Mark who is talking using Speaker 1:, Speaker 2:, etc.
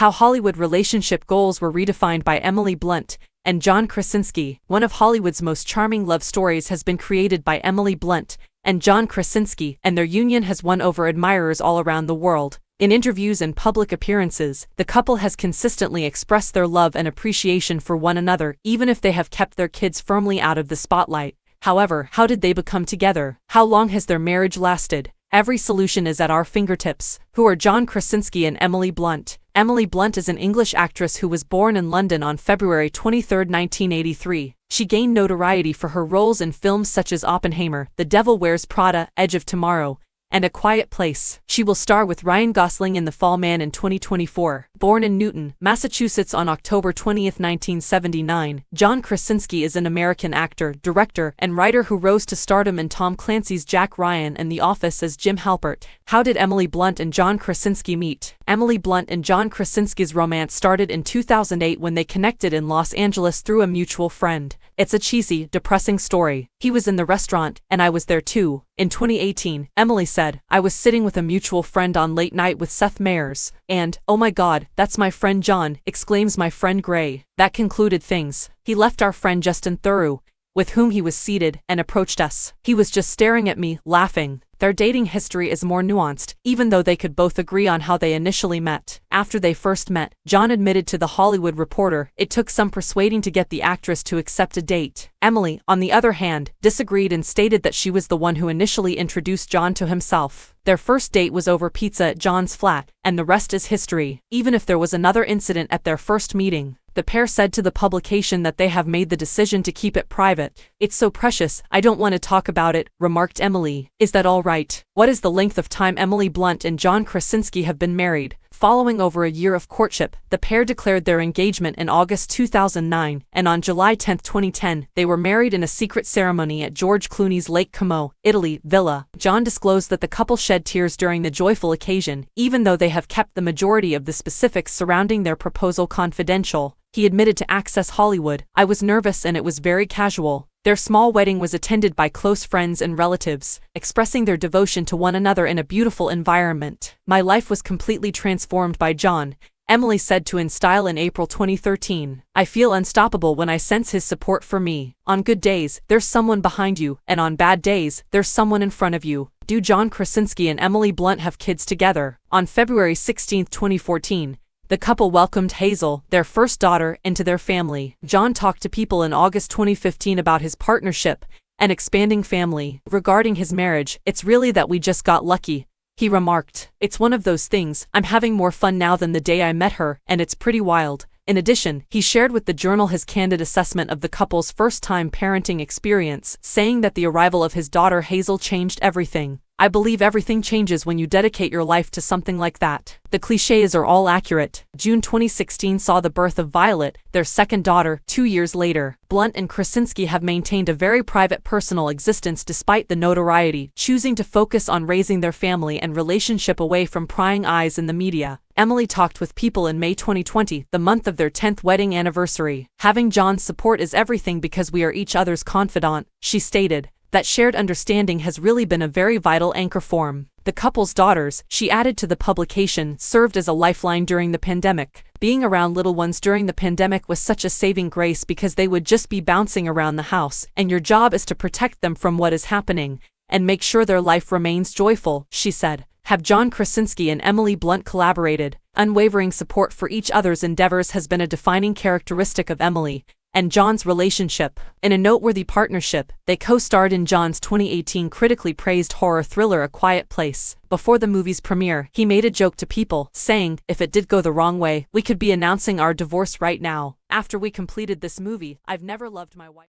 Speaker 1: How Hollywood relationship goals were redefined by Emily Blunt and John Krasinski. One of Hollywood's most charming love stories has been created by Emily Blunt and John Krasinski, and their union has won over admirers all around the world. In interviews and public appearances, the couple has consistently expressed their love and appreciation for one another, even if they have kept their kids firmly out of the spotlight. However, how did they become together? How long has their marriage lasted? Every solution is at our fingertips. Who are John Krasinski and Emily Blunt? Emily Blunt is an English actress who was born in London on February 23, 1983. She gained notoriety for her roles in films such as Oppenheimer, The Devil Wears Prada, Edge of Tomorrow, and A Quiet Place. She will star with Ryan Gosling in The Fall Man in 2024. Born in Newton, Massachusetts on October 20, 1979, John Krasinski is an American actor, director, and writer who rose to stardom in Tom Clancy's Jack Ryan and The Office as Jim Halpert. How did Emily Blunt and John Krasinski meet? Emily Blunt and John Krasinski's romance started in 2008 when they connected in Los Angeles through a mutual friend. It's a cheesy, depressing story. He was in the restaurant, and I was there too. In 2018, Emily said, "I was sitting with a mutual friend on Late Night with Seth Meyers, and, oh my God, that's my friend John," exclaims my friend Gray. That concluded things. He left our friend Justin Theroux, with whom he was seated, and approached us. He was just staring at me, laughing. Their dating history is more nuanced, even though they could both agree on how they initially met. After they first met, John admitted to The Hollywood Reporter it took some persuading to get the actress to accept a date. Emily, on the other hand, disagreed and stated that she was the one who initially introduced John to himself. Their first date was over pizza at John's flat, and the rest is history. Even if there was another incident at their first meeting, the pair said to the publication that they have made the decision to keep it private. "It's so precious, I don't want to talk about it," remarked Emily. Is that all right? What is the length of time Emily Blunt and John Krasinski have been married? Following over a year of courtship, the pair declared their engagement in August 2009, and on July 10, 2010, they were married in a secret ceremony at George Clooney's Lake Como, Italy, villa. John disclosed that the couple shed tears during the joyful occasion, even though they have kept the majority of the specifics surrounding their proposal confidential. He admitted to Access Hollywood, "I was nervous and it was very casual." Their small wedding was attended by close friends and relatives, expressing their devotion to one another in a beautiful environment. "My life was completely transformed by John," Emily said to InStyle in April 2013. "I feel unstoppable when I sense his support for me. On good days, there's someone behind you, and on bad days, there's someone in front of you." Do John Krasinski and Emily Blunt have kids together? On February 16, 2014, the couple welcomed Hazel, their first daughter, into their family. John talked to People in August 2015 about his partnership and expanding family. Regarding his marriage, "It's really that we just got lucky," he remarked. "It's one of those things, I'm having more fun now than the day I met her, and it's pretty wild." In addition, he shared with the Journal his candid assessment of the couple's first-time parenting experience, saying that the arrival of his daughter Hazel changed everything. "I believe everything changes when you dedicate your life to something like that. The clichés are all accurate." June 2016 saw the birth of Violet, their second daughter, 2 years later. Blunt and Krasinski have maintained a very private personal existence despite the notoriety, choosing to focus on raising their family and relationship away from prying eyes in the media. Emily talked with People in May 2020, the month of their 10th wedding anniversary. "Having John's support is everything because we are each other's confidant," she stated. That shared understanding has really been a very vital anchor form. The couple's daughters, she added to the publication, served as a lifeline during the pandemic. "Being around little ones during the pandemic was such a saving grace because they would just be bouncing around the house, and your job is to protect them from what is happening and make sure their life remains joyful," she said. Have John Krasinski and Emily Blunt collaborated? Unwavering support for each other's endeavors has been a defining characteristic of Emily and John's relationship. In a noteworthy partnership, they co-starred in John's 2018 critically praised horror thriller A Quiet Place. Before the movie's premiere, he made a joke to People, saying, "If it did go the wrong way, we could be announcing our divorce right now. After we completed this movie, I've never loved my wife."